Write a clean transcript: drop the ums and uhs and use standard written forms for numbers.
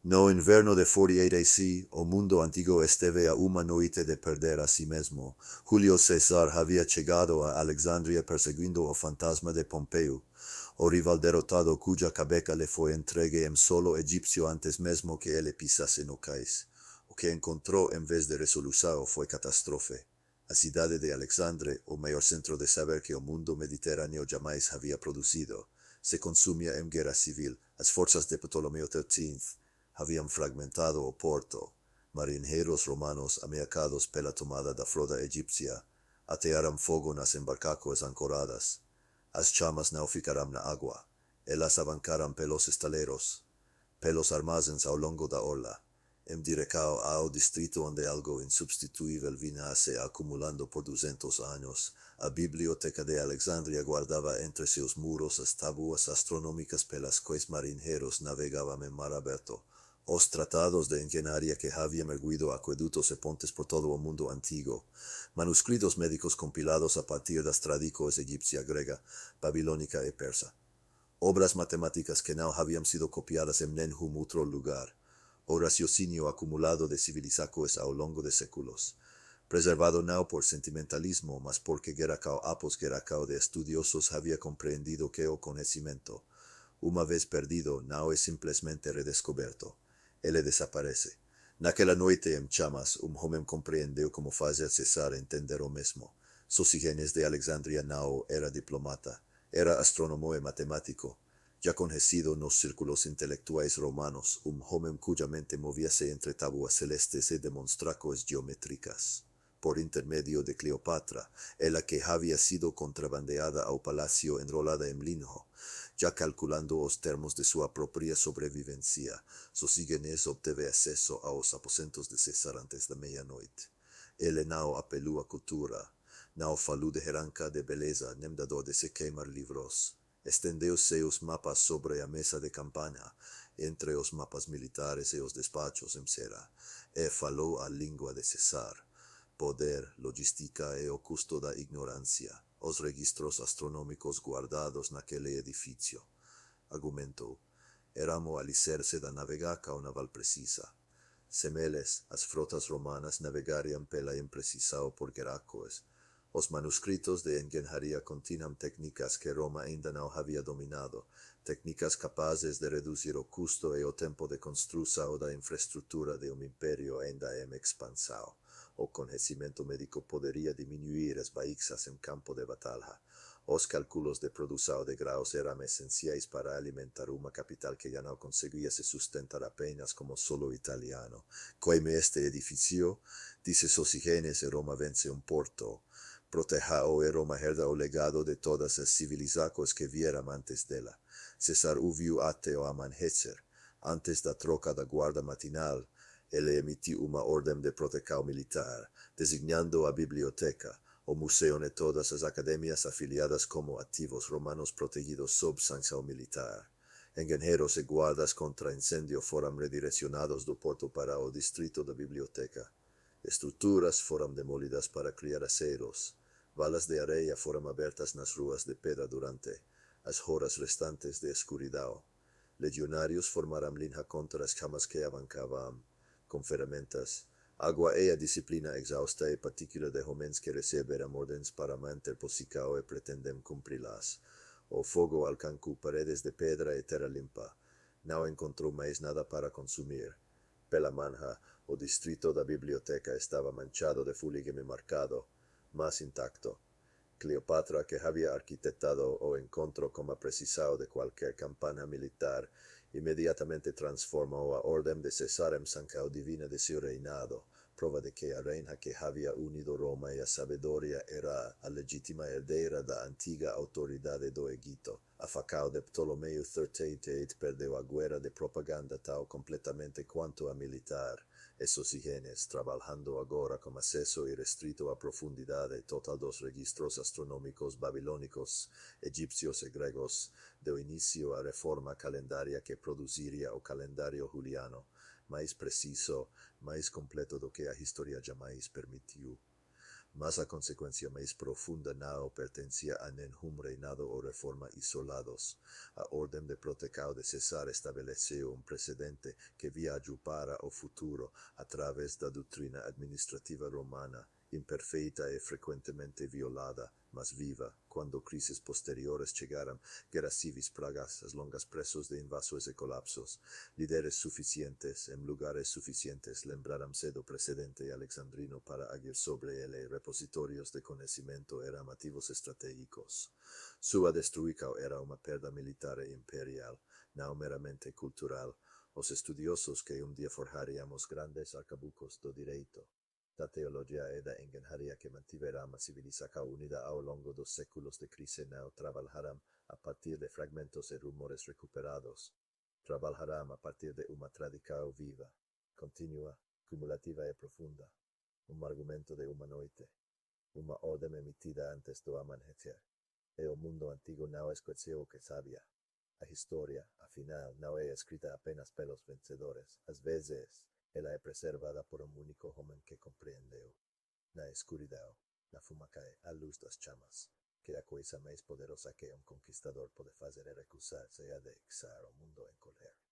No inverno de 48 AC, o mundo antiguo esteve a uma noite de perder a sí mesmo. Julio César había llegado a Alexandria perseguindo o fantasma de Pompeu, o rival derrotado cuya cabeza le fue entregue en solo egipcio antes mesmo que él pisase no cais. O que encontró en vez de resolução fue catástrofe. A cidade de Alexandre, o maior centro de saber que o mundo mediterráneo jamais havia produzido, se consumia en guerra civil. As forças de Ptolomeo XIII habían fragmentado o porto. Marinheiros romanos, ameacados pela tomada da frota egipcia, atearam fogo nas embarcações ancoradas. As chamas não ficaram na água. Elas avancaram pelos estaleiros, pelos armazéns ao longo da orla, em direção ao distrito onde algo insubstituível vinha se acumulando por 200 anos. A Biblioteca de Alexandria guardava entre seus muros as tábuas astronômicas pelas quais marinheiros navegavam em mar aberto. Os tratados de engenharia que haviam erguido aquedutos e pontes por todo o mundo antigo, manuscritos médicos compilados a partir das tradições egípcia, grega, babilônica e persa, obras matemáticas que não haviam sido copiadas em nenhum outro lugar, o raciocínio acumulado de civilizações ao longo de séculos, preservado não por sentimentalismo, mas porque Geracao após Geracao de estudiosos havia compreendido que o conhecimento, uma vez perdido, não é simplesmente redescoberto. Ele desaparece. Naquela noite em chamas, homem compreendeu como fazer César entender o mesmo. Sosígenes de Alexandria não era diplomata, era astrónomo e matemático, já conhecido nos círculos intelectuais romanos, homem cuja mente movia-se entre tábuas celestes e demonstrações geométricas. Por intermedio de Cleopatra, ela que havia sido contrabandeada ao palácio enrolada em linho, já calculando os termos de sua própria sobrevivencia, Sosígenes obteve acesso aos aposentos de César antes da meia-noite. Ele não apelou à cultura, não falou de heranca de beleza, nem da dor de se queimar livros. Estendeu seus mapas sobre a mesa de campanha, entre os mapas militares e os despachos em cera, e falou a língua de César. Poder, logística e o custo da ignorância, os registros astronômicos guardados naquele edifício. Argumentou, éramos alicerce da navegação naval precisa. Semeles, as frotas romanas navegariam pela imprecisão por Geracos. Os manuscritos de engenharia continham técnicas que Roma ainda não havia dominado, técnicas capazes de reduzir o custo e o tempo de construção da infraestrutura de império ainda em expansão. O conhecimento médico poderia diminuir as baixas em campo de batalha. Os cálculos de produção de graus eram essenciais para alimentar uma capital que já não conseguia se sustentar apenas como solo italiano. Como este edifício, disse Sosígenes, e Roma vence porto. Proteja-o e Roma herda o legado de todas as civilizações que vieram antes dela. César ouviu até o amanhecer, antes da troca da guarda matinal. Ele emitiu uma ordem de proteção militar, designando a biblioteca, o museu e todas as academias afiliadas como ativos romanos protegidos sob sanção militar. Engenheiros e guardas contra incêndio foram redirecionados do porto para o distrito da biblioteca. Estruturas foram demolidas para criar aceiros. Valas de areia foram abertas nas ruas de pedra durante as horas restantes de escuridão. Legionários formaram linha contra as chamas que avançavam, com ferramentas. Água e a disciplina exausta e partícula de homens que receberam ordens para manter posição e pretendem cumpri-las. O fogo alcançou paredes de pedra e terra limpa. Não encontrou mais nada para consumir. Pela manhã, o distrito da biblioteca estava manchado de fuligem marcado, mas intacto. Cleopatra, que havia arquitetado o encontro com a precisão de qualquer campanha militar, imediatamente transformou a ordem de César em sanção divina de seu reinado, prova de que a reina que havia unido Roma e a sabedoria era a legítima herdeira da antiga autoridade do Egito. A facão de Ptolomeu XXXVIII perdeu a guerra de propaganda tal completamente quanto a militar, e Sosígenes, trabalhando agora com acesso irrestrito à profundidade total dos registros astronômicos babilônicos, egípcios e gregos, deu início à reforma calendária que produziria o calendário juliano, mais preciso, mais completo do que a história jamais permitiu. Mas a consequência mais profunda não pertencia a nenhum reinado ou reforma isolados. A ordem de Protecao de César estabeleceu um precedente que viajou para o futuro através da doutrina administrativa romana, imperfeita e frequentemente violada, mas viva, quando crises posteriores chegaram, guerras civis, pragas, as longas presos de invasores e colapsos. Líderes suficientes, en lugares suficientes, lembraram-se do precedente alexandrino para agir sobre ele. Repositorios de conhecimento eram ativos estratégicos. Sua destruição era uma perda militar e imperial, não meramente cultural. Os estudiosos que dia forjaríamos grandes arcabucos do direito, da teologia e da engenharia que mantiveram a civilização unida ao longo dos séculos de crise não trabalharam a partir de fragmentos e rumores recuperados. Trabalharam a partir de uma tradição viva, contínua, cumulativa e profunda. Argumento de uma noite, uma ordem emitida antes do amanhecer. E o mundo antigo não esqueceu o que sabia. A história, afinal, não é escrita apenas pelos vencedores. Às vezes, ela é preservada por um único homem que compreendeu, na escuridão, na fumaça, à luz das chamas, que a coisa mais poderosa que um conquistador pode fazer é recusar-se a deixar o mundo encolher.